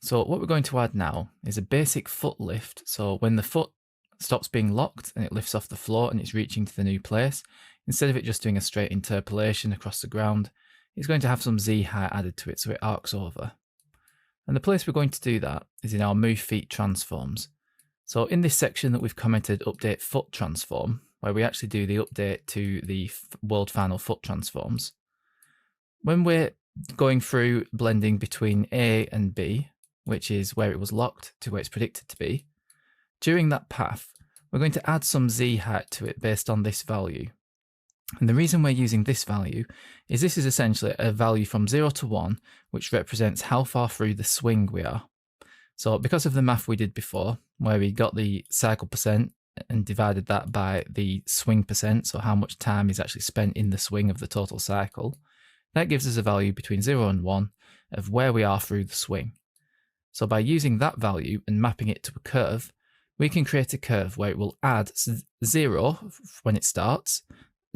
So what we're going to add now is a basic foot lift. So when the foot stops being locked and it lifts off the floor and it's reaching to the new place, instead of it just doing a straight interpolation across the ground, it's going to have some Z height added to it so it arcs over. And the place we're going to do that is in our move feet transforms. So in this section that we've commented update foot transform, where we actually do the update to the world final foot transforms, when we're going through blending between A and B, which is where it was locked to where it's predicted to be, during that path, we're going to add some Z height to it based on this value. And the reason we're using this value is this is essentially a value from 0 to 1, which represents how far through the swing we are. So because of the math we did before, where we got the cycle percent and divided that by the swing percent, so how much time is actually spent in the swing of the total cycle, that gives us a value between 0 and 1 of where we are through the swing. So by using that value and mapping it to a curve, we can create a curve where it will add 0 when it starts,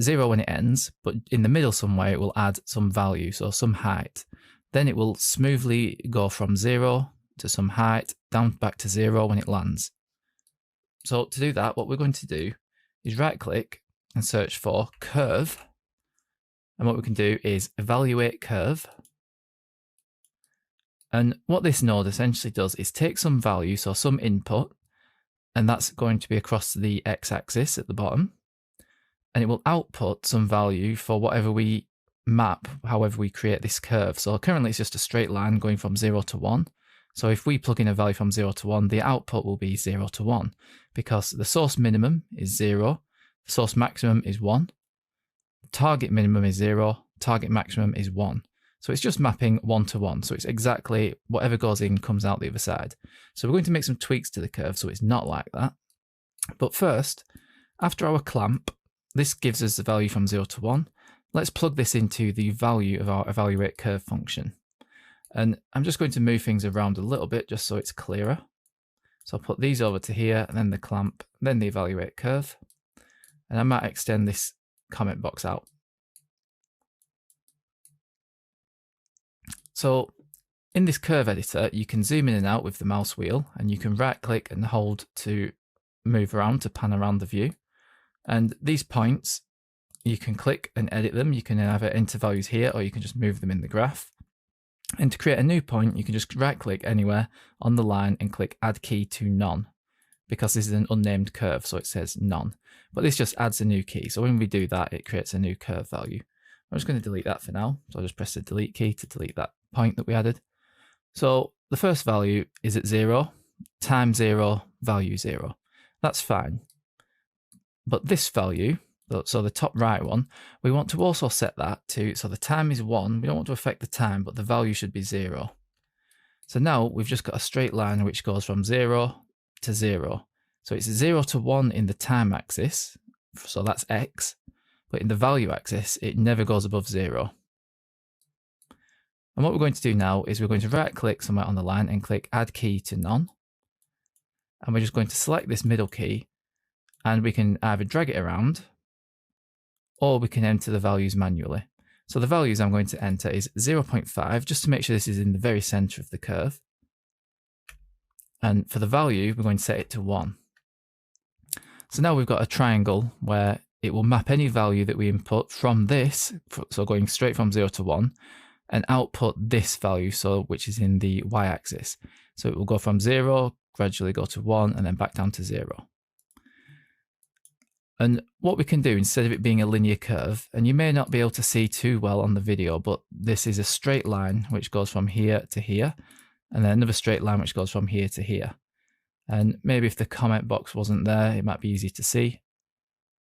0 when it ends, but in the middle somewhere it will add some value, so some height. Then it will smoothly go from 0 to some height down back to 0 when it lands. So to do that, what we're going to do is right click and search for curve. And what we can do is evaluate curve. And what this node essentially does is take some value, so some input, and that's going to be across the x-axis at the bottom. And it will output some value for whatever we map, however we create this curve. So currently it's just a straight line going from 0 to 1. So if we plug in a value from 0 to 1, the output will be 0 to 1, because the source minimum is 0, the source maximum is 1, target minimum is 0, target maximum is 1. So it's just mapping 1 to 1. So it's exactly whatever goes in comes out the other side. So we're going to make some tweaks to the curve so it's not like that. But first, after our clamp, this gives us the value from 0 to 1. Let's plug this into the value of our evaluate curve function. And I'm just going to move things around a little bit just so it's clearer. So I'll put these over to here, and then the clamp, then the evaluate curve. And I might extend this comment box out. So in this curve editor, you can zoom in and out with the mouse wheel, and you can right click and hold to move around, to pan around the view. And these points, you can click and edit them. You can either enter values here, or you can just move them in the graph. And to create a new point, you can just right click anywhere on the line and click add key to none, because this is an unnamed curve, so it says none. But this just adds a new key. So when we do that, it creates a new curve value. I'm just going to delete that for now. So I'll just press the delete key to delete that point that we added. So the first value is at 0, time 0, value 0. That's fine. But this value, so the top right one, we want to also set that to, so the time is 1. We don't want to affect the time, but the value should be 0. So now we've just got a straight line which goes from 0 to 0. So it's 0 to 1 in the time axis, so that's x, but in the value axis, it never goes above 0. And what we're going to do now is we're going to right click somewhere on the line and click add key to none. And we're just going to select this middle key, and we can either drag it around, or we can enter the values manually. So the values I'm going to enter is 0.5, just to make sure this is in the very center of the curve. And for the value, we're going to set it to 1. So now we've got a triangle where it will map any value that we input from this, so going straight from 0 to 1, and output this value, so which is in the y-axis. So it will go from 0, gradually go to 1, and then back down to 0. And what we can do, instead of it being a linear curve, and you may not be able to see too well on the video, but this is a straight line which goes from here to here, and then another straight line which goes from here to here. And maybe if the comment box wasn't there, it might be easy to see.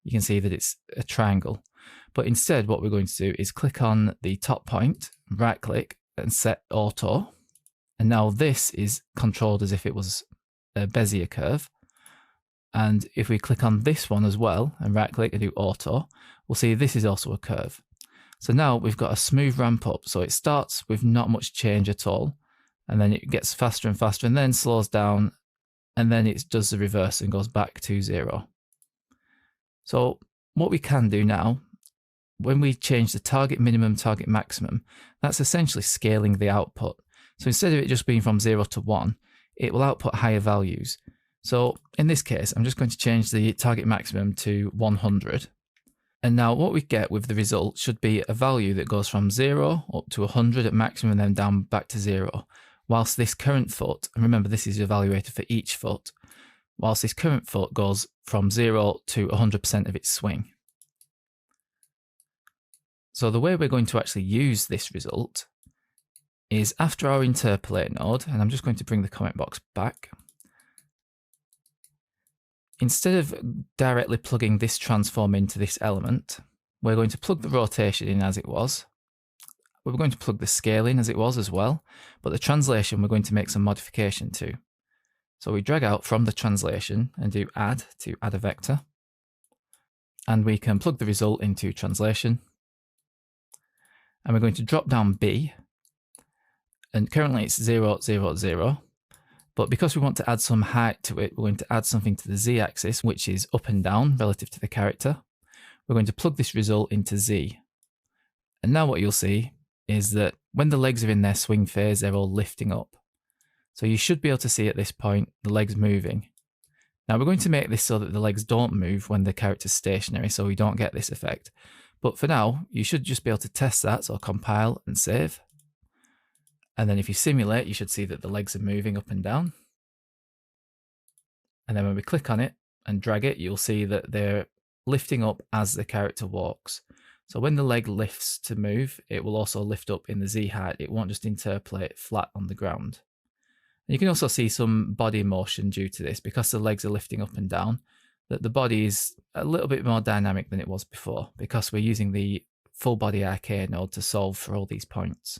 You can see that it's a triangle. But instead, what we're going to do is click on the top point, right click, and set auto. And now this is controlled as if it was a Bezier curve. And if we click on this one as well and right click and do auto, we'll see this is also a curve. So now we've got a smooth ramp up. So it starts with not much change at all, and then it gets faster and faster, and then slows down, and then it does the reverse and goes back to 0. So what we can do now, when we change the target minimum, target maximum, that's essentially scaling the output. So instead of it just being from 0 to 1, it will output higher values. So in this case, I'm just going to change the target maximum to 100. And now what we get with the result should be a value that goes from 0 up to 100 at maximum and then down back to 0. Whilst this current foot, and remember this is evaluated for each foot, whilst this current foot goes from 0 to 100% of its swing. So the way we're going to actually use this result is after our interpolate node, and I'm just going to bring the comment box back. Instead of directly plugging this transform into this element, we're going to plug the rotation in as it was. We're going to plug the scale in as it was as well, but the translation we're going to make some modification to. So we drag out from the translation and do add to add a vector. And we can plug the result into translation. And we're going to drop down B. And currently it's 0, 0, 0. But because we want to add some height to it, we're going to add something to the z-axis, which is up and down relative to the character. We're going to plug this result into z. And now what you'll see is that when the legs are in their swing phase, they're all lifting up. So you should be able to see at this point the legs moving. Now we're going to make this so that the legs don't move when the character's stationary, so we don't get this effect. But for now, you should just be able to test that, so compile and save. And then if you simulate, you should see that the legs are moving up and down. And then when we click on it and drag it, you'll see that they're lifting up as the character walks. So when the leg lifts to move, it will also lift up in the Z height. It won't just interpolate flat on the ground. And you can also see some body motion due to this, because the legs are lifting up and down, that the body is a little bit more dynamic than it was before, because we're using the full body arcade node to solve for all these points.